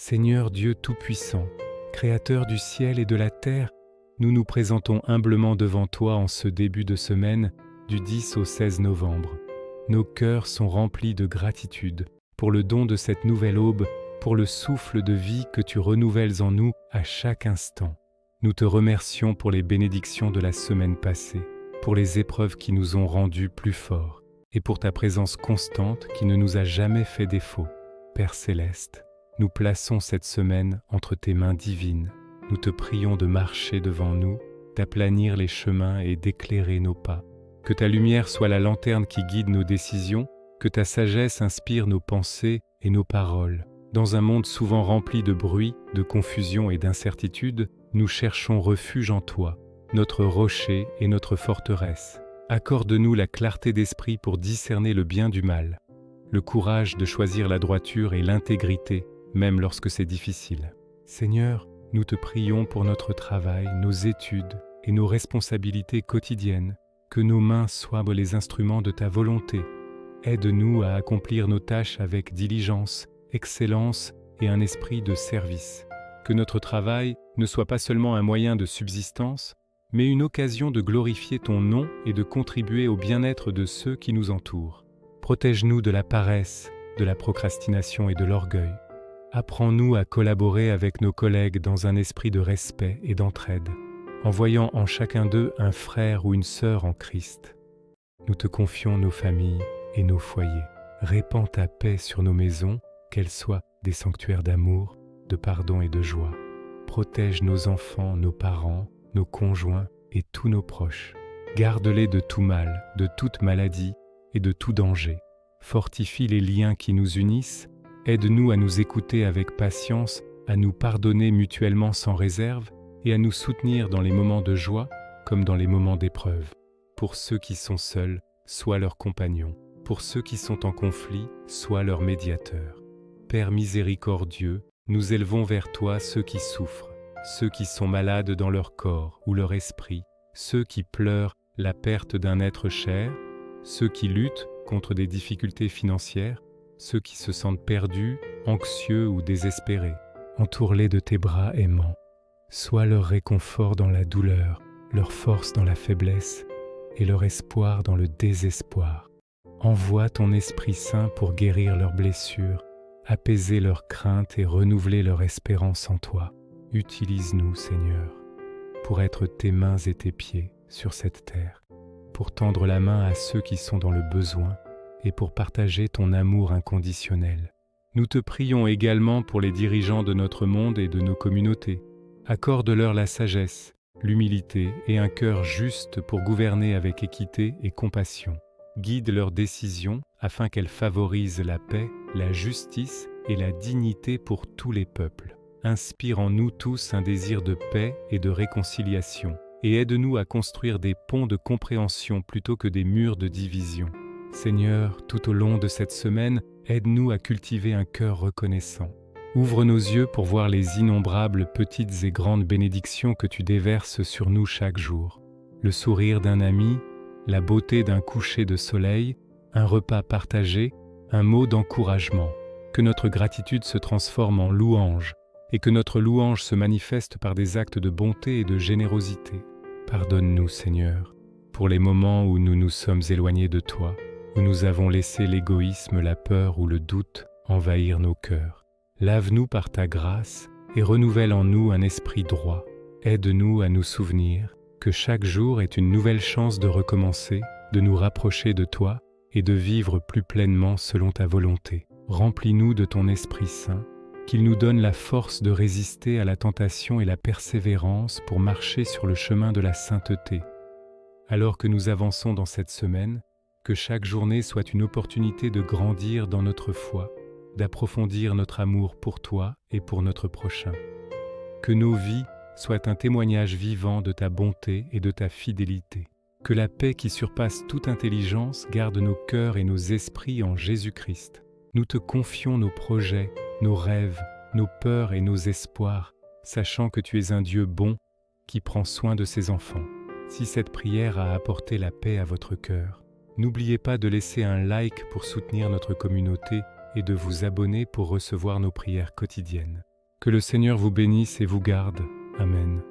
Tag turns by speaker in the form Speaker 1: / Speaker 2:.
Speaker 1: Seigneur Dieu Tout-Puissant, Créateur du ciel et de la terre, nous nous présentons humblement devant toi en ce début de semaine du 10 au 16 novembre. Nos cœurs sont remplis de gratitude pour le don de cette nouvelle aube, pour le souffle de vie que tu renouvelles en nous à chaque instant. Nous te remercions pour les bénédictions de la semaine passée, pour les épreuves qui nous ont rendus plus forts, et pour ta présence constante qui ne nous a jamais fait défaut. Père céleste, nous plaçons cette semaine entre tes mains divines. Nous te prions de marcher devant nous, d'aplanir les chemins et d'éclairer nos pas. Que ta lumière soit la lanterne qui guide nos décisions, que ta sagesse inspire nos pensées et nos paroles. Dans un monde souvent rempli de bruit, de confusion et d'incertitude, nous cherchons refuge en toi, notre rocher et notre forteresse. Accorde-nous la clarté d'esprit pour discerner le bien du mal, le courage de choisir la droiture et l'intégrité, même lorsque c'est difficile. Seigneur, nous te prions pour notre travail, nos études et nos responsabilités quotidiennes, que nos mains soient les instruments de ta volonté. Aide-nous à accomplir nos tâches avec diligence, excellence et un esprit de service. Que notre travail ne soit pas seulement un moyen de subsistance, mais une occasion de glorifier ton nom et de contribuer au bien-être de ceux qui nous entourent. Protège-nous de la paresse, de la procrastination et de l'orgueil. Apprends-nous à collaborer avec nos collègues dans un esprit de respect et d'entraide, en voyant en chacun d'eux un frère ou une sœur en Christ. Nous te confions nos familles et nos foyers. Répands ta paix sur nos maisons, qu'elles soient des sanctuaires d'amour, de pardon et de joie. Protège nos enfants, nos parents, nos conjoints et tous nos proches. Garde-les de tout mal, de toute maladie et de tout danger. Fortifie les liens qui nous unissent. Aide-nous à nous écouter avec patience, à nous pardonner mutuellement sans réserve et à nous soutenir dans les moments de joie comme dans les moments d'épreuve. Pour ceux qui sont seuls, sois leur compagnon. Pour ceux qui sont en conflit, sois leur médiateur. Père miséricordieux, nous élevons vers toi ceux qui souffrent, ceux qui sont malades dans leur corps ou leur esprit, ceux qui pleurent la perte d'un être cher, ceux qui luttent contre des difficultés financières, ceux qui se sentent perdus, anxieux ou désespérés. Entoure-les de tes bras aimants. Sois leur réconfort dans la douleur, leur force dans la faiblesse et leur espoir dans le désespoir. Envoie ton Esprit Saint pour guérir leurs blessures, apaiser leurs craintes et renouveler leur espérance en toi. Utilise-nous, Seigneur, pour être tes mains et tes pieds sur cette terre, pour tendre la main à ceux qui sont dans le besoin et pour partager ton amour inconditionnel. Nous te prions également pour les dirigeants de notre monde et de nos communautés. Accorde-leur la sagesse, l'humilité et un cœur juste pour gouverner avec équité et compassion. Guide leurs décisions afin qu'elles favorisent la paix, la justice et la dignité pour tous les peuples. Inspire en nous tous un désir de paix et de réconciliation et aide-nous à construire des ponts de compréhension plutôt que des murs de division. Seigneur, tout au long de cette semaine, aide-nous à cultiver un cœur reconnaissant. Ouvre nos yeux pour voir les innombrables petites et grandes bénédictions que tu déverses sur nous chaque jour. Le sourire d'un ami, la beauté d'un coucher de soleil, un repas partagé, un mot d'encouragement. Que notre gratitude se transforme en louange et que notre louange se manifeste par des actes de bonté et de générosité. Pardonne-nous, Seigneur, pour les moments où nous nous sommes éloignés de toi, où nous avons laissé l'égoïsme, la peur ou le doute envahir nos cœurs. Lave-nous par ta grâce et renouvelle en nous un esprit droit. Aide-nous à nous souvenir que chaque jour est une nouvelle chance de recommencer, de nous rapprocher de toi et de vivre plus pleinement selon ta volonté. Remplis-nous de ton Esprit Saint, qu'il nous donne la force de résister à la tentation et la persévérance pour marcher sur le chemin de la sainteté. Alors que nous avançons dans cette semaine, que chaque journée soit une opportunité de grandir dans notre foi, d'approfondir notre amour pour toi et pour notre prochain. Que nos vies soient un témoignage vivant de ta bonté et de ta fidélité. Que la paix qui surpasse toute intelligence garde nos cœurs et nos esprits en Jésus-Christ. Nous te confions nos projets, nos rêves, nos peurs et nos espoirs, sachant que tu es un Dieu bon qui prend soin de ses enfants. Si cette prière a apporté la paix à votre cœur, n'oubliez pas de laisser un like pour soutenir notre communauté et de vous abonner pour recevoir nos prières quotidiennes. Que le Seigneur vous bénisse et vous garde. Amen.